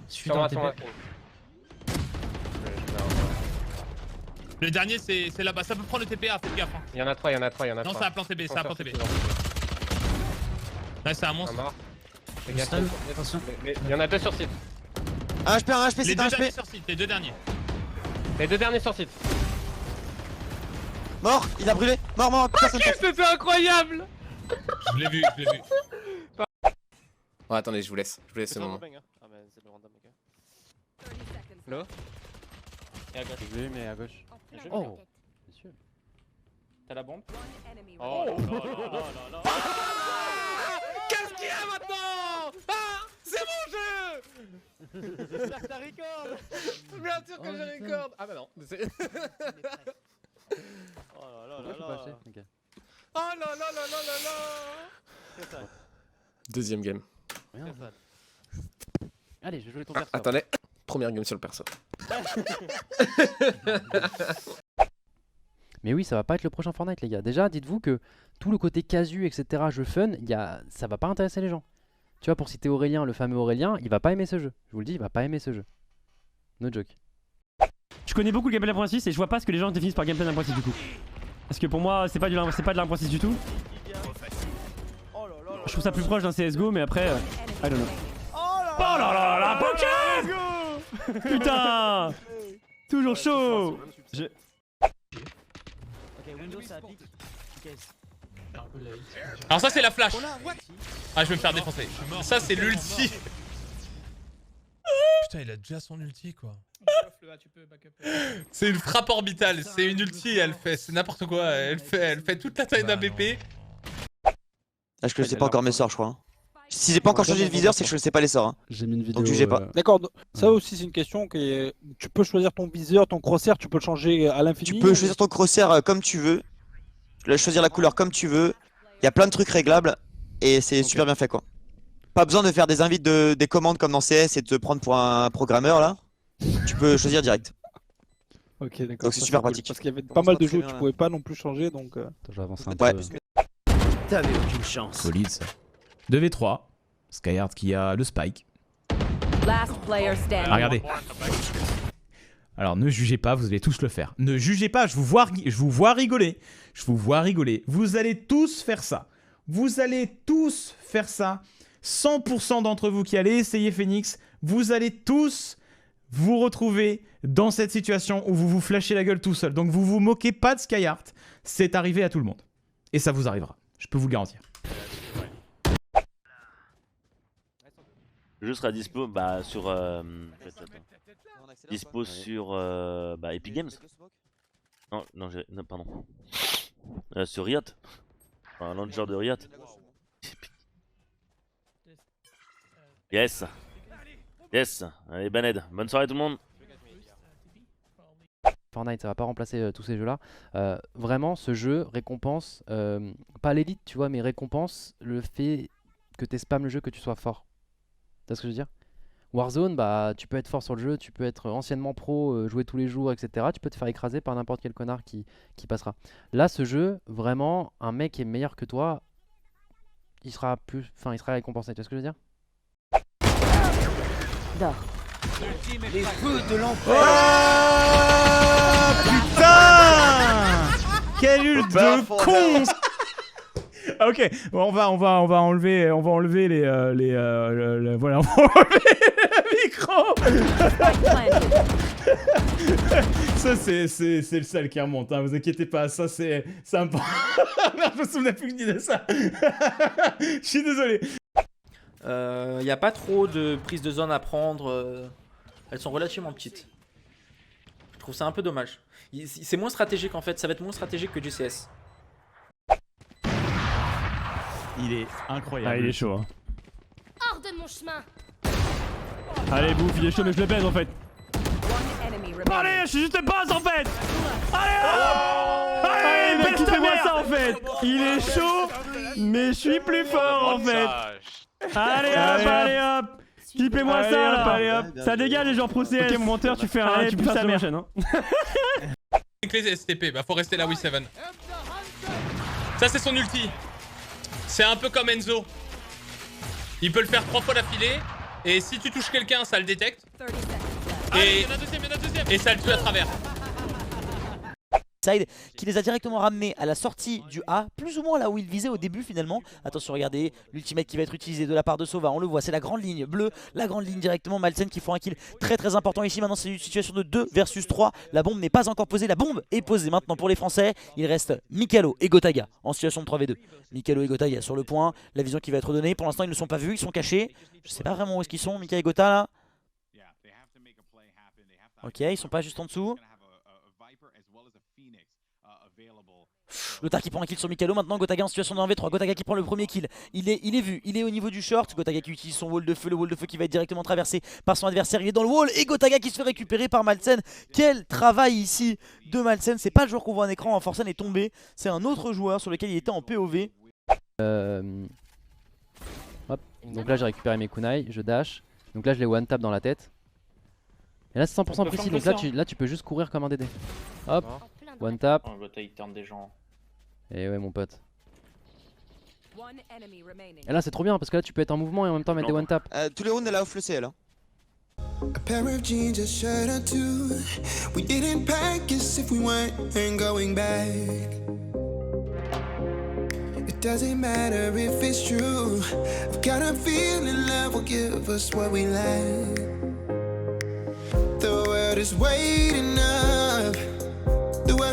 Suis dans le TP. Le dernier c'est là-bas, ça peut prendre le TPA, faites gaffe. Il y en a 3, il y en a 3, il y en a 3. Non, ça a planté B, ça a planté B. Là, c'est un monstre. Fais gaffe. Stun, attention. Mais il y en a 2 sur site. Un HP, un HP, Les c'est deux un derniers HP. sur site, les deux derniers. Les 2 derniers sur site. Mort, il a brûlé. Mort, personne. C'était incroyable. Je l'ai vu, je l'ai vu. Oh, attendez, je vous laisse ce moment. Ah bah c'est le random, ok. Là. Et à gauche. Je l'ai eu, mais à gauche. Oh. Bien sûr. T'as la bombe. Oh là là là là. Qu'est-ce qu'il y a maintenant? Ah, c'est mon jeu. T'as record. Bien sûr que je record. Ah bah non. Oh là là là là. Oh là là là là là là. Deuxième game. Rien. Allez, je vais jouer ton Ah, perso. attendez, première game sur le perso. Mais oui, ça va pas être le prochain Fortnite, les gars. Déjà, dites-vous que tout le côté casu, etc., jeu fun, ça va pas intéresser les gens. Tu vois, pour citer Aurélien, le fameux Aurélien, il va pas aimer ce jeu. Je vous le dis, il va pas aimer ce jeu. No joke. Je connais beaucoup le gameplay 1.6 et je vois pas ce que les gens définissent par gameplay 1.6 du coup. Parce que pour moi, c'est pas de l'1.6 du tout. Je trouve ça plus proche d'un CSGO, mais après, I don't know. Oh là là là, Poké! Putain! Toujours chaud! Alors ça c'est la flash. Ah, je vais me faire défoncer. Ça c'est l'ulti. Putain, il a déjà son ulti quoi. C'est une frappe orbitale, c'est une ulti, elle fait, c'est n'importe quoi, elle fait toute la taille d'un BP. Ah, je sais pas encore mes sorts, je crois. Hein. Si j'ai pas encore changé de viseur, c'est que je ne sais pas les sorts. Hein. J'ai mis une vidéo. Donc jugez pas. D'accord, ça aussi c'est une question que tu peux choisir ton viseur, ton crosshair, tu peux le changer à l'infini. Tu peux choisir ton crosshair comme tu veux, choisir la couleur comme tu veux. Il y a plein de trucs réglables et c'est super bien fait quoi. Pas besoin de faire des invites des commandes comme dans CS et de te prendre pour un programmeur là. Tu peux choisir direct. Ok, d'accord. Donc c'est super pratique. Parce qu'il y avait pas mal de jeux où tu pouvais pas non plus changer donc. Attends, je vais avancer un Ouais. peu. T'avais aucune chance. Solide ça. 2v3. Skyheart qui a le spike. Last player standing. Ah, regardez. Alors ne jugez pas, vous allez tous le faire. Ne jugez pas, je vous vois rigoler. Je vous vois rigoler. Vous allez tous faire ça. Vous allez tous faire ça. 100% d'entre vous qui allez essayer Phoenix, vous allez tous vous retrouver dans cette situation où vous vous flashez la gueule tout seul. Donc vous vous moquez pas de Skyheart. C'est arrivé à tout le monde. Et ça vous arrivera. Je peux vous le garantir. Le jeu sera dispo sur Epic Games. Non, pardon. Sur Riot. Enfin, un launcher de Riot. Yes. Yes. Allez, Baned. Bonne soirée tout le monde. Fortnite, ça va pas remplacer tous ces jeux-là. Vraiment, ce jeu récompense, pas l'élite, tu vois, mais récompense le fait que tu spam le jeu, que tu sois fort. Tu vois ce que je veux dire? Warzone, bah, tu peux être fort sur le jeu, tu peux être anciennement pro, jouer tous les jours, etc. Tu peux te faire écraser par n'importe quel connard qui passera. Là, ce jeu, vraiment, un mec qui est meilleur que toi, il sera récompensé. Tu vois ce que je veux dire? Dors. Les feux de l'enfer. Putain! Quel ult de con! Ok, bon, on va enlever voilà, on va enlever le micro. Ça c'est le seul qui remonte, hein, vous inquiétez pas, ça c'est sympa. Merde, je me souvenais plus que je disais ça. Je suis désolé. Y a pas trop de prises de zone à prendre. Elles sont relativement petites. Je trouve ça un peu dommage. C'est moins stratégique en fait, ça va être moins stratégique que du CS. Il est incroyable. Ah, il est chaud. Hein. Hors de mon chemin. Allez, bouffe, il est chaud, mais je le baise en fait. Allez, je suis juste base en fait. Allez, mec, fais-moi ça en fait. Il est chaud, mais je suis plus fort en fait. Allez hop, allez hop. Typez-moi ça là. Allez hop. Ça dégage les gens pro CS. Ok, mon menteur, tu fais un. Tu pousses ta mère. Avec les STP, bah faut rester là, oui7. Ça c'est son ulti. C'est un peu comme Enzo. Il peut le faire 3 fois d'affilée. Et si tu touches quelqu'un, ça le détecte. 30 seconds. Et, Il y en a un deuxième. et ça le tue à travers. Qui les a directement ramenés à la sortie du A, plus ou moins là où ils visaient au début finalement. Attention, regardez, l'ultimate qui va être utilisé de la part de Sova, on le voit, c'est la grande ligne bleue, la grande ligne directement. Malsen qui font un kill très important ici. Maintenant c'est une situation de 2 versus 3, la bombe n'est pas encore posée, la bombe est posée maintenant pour les Français. Il reste Mikalo et Gotaga en situation de 3v2. Mikalo et Gotaga sur le point, la vision qui va être donnée, pour l'instant ils ne sont pas vus, ils sont cachés. Je sais pas vraiment où est-ce qu'ils sont, Mika et Gota là. Ok, ils sont pas juste en dessous. Gotaga qui prend un kill sur Mikalo, maintenant Gotaga en situation de 1v3, Gotaga qui prend le premier kill, il est vu, il est au niveau du short, Gotaga qui utilise son wall de feu, le wall de feu qui va être directement traversé par son adversaire, il est dans le wall et Gotaga qui se fait récupérer par Malsen. Quel travail ici de Malsen, c'est pas le joueur qu'on voit en écran, Forsen est tombé, c'est un autre joueur sur lequel il était en POV. Hop, donc là j'ai récupéré mes kunai, je dash, donc là je les one tap dans la tête. Et là c'est 100% précis, donc là tu peux juste courir comme un DD. Hop, one tap. Oh, Gotaga il turn des gens. Et ouais mon pote. One enemy remaining. Et là c'est trop bien parce que là tu peux être en mouvement et en même temps mettre des one tap. Tous les rounds elle a off le CL. Hein. A pair of jeans, a shirt or two. We didn't pack as if we weren't going back. It doesn't matter if it's true. I've got a feeling love will give us what we lack. The world is waiting up.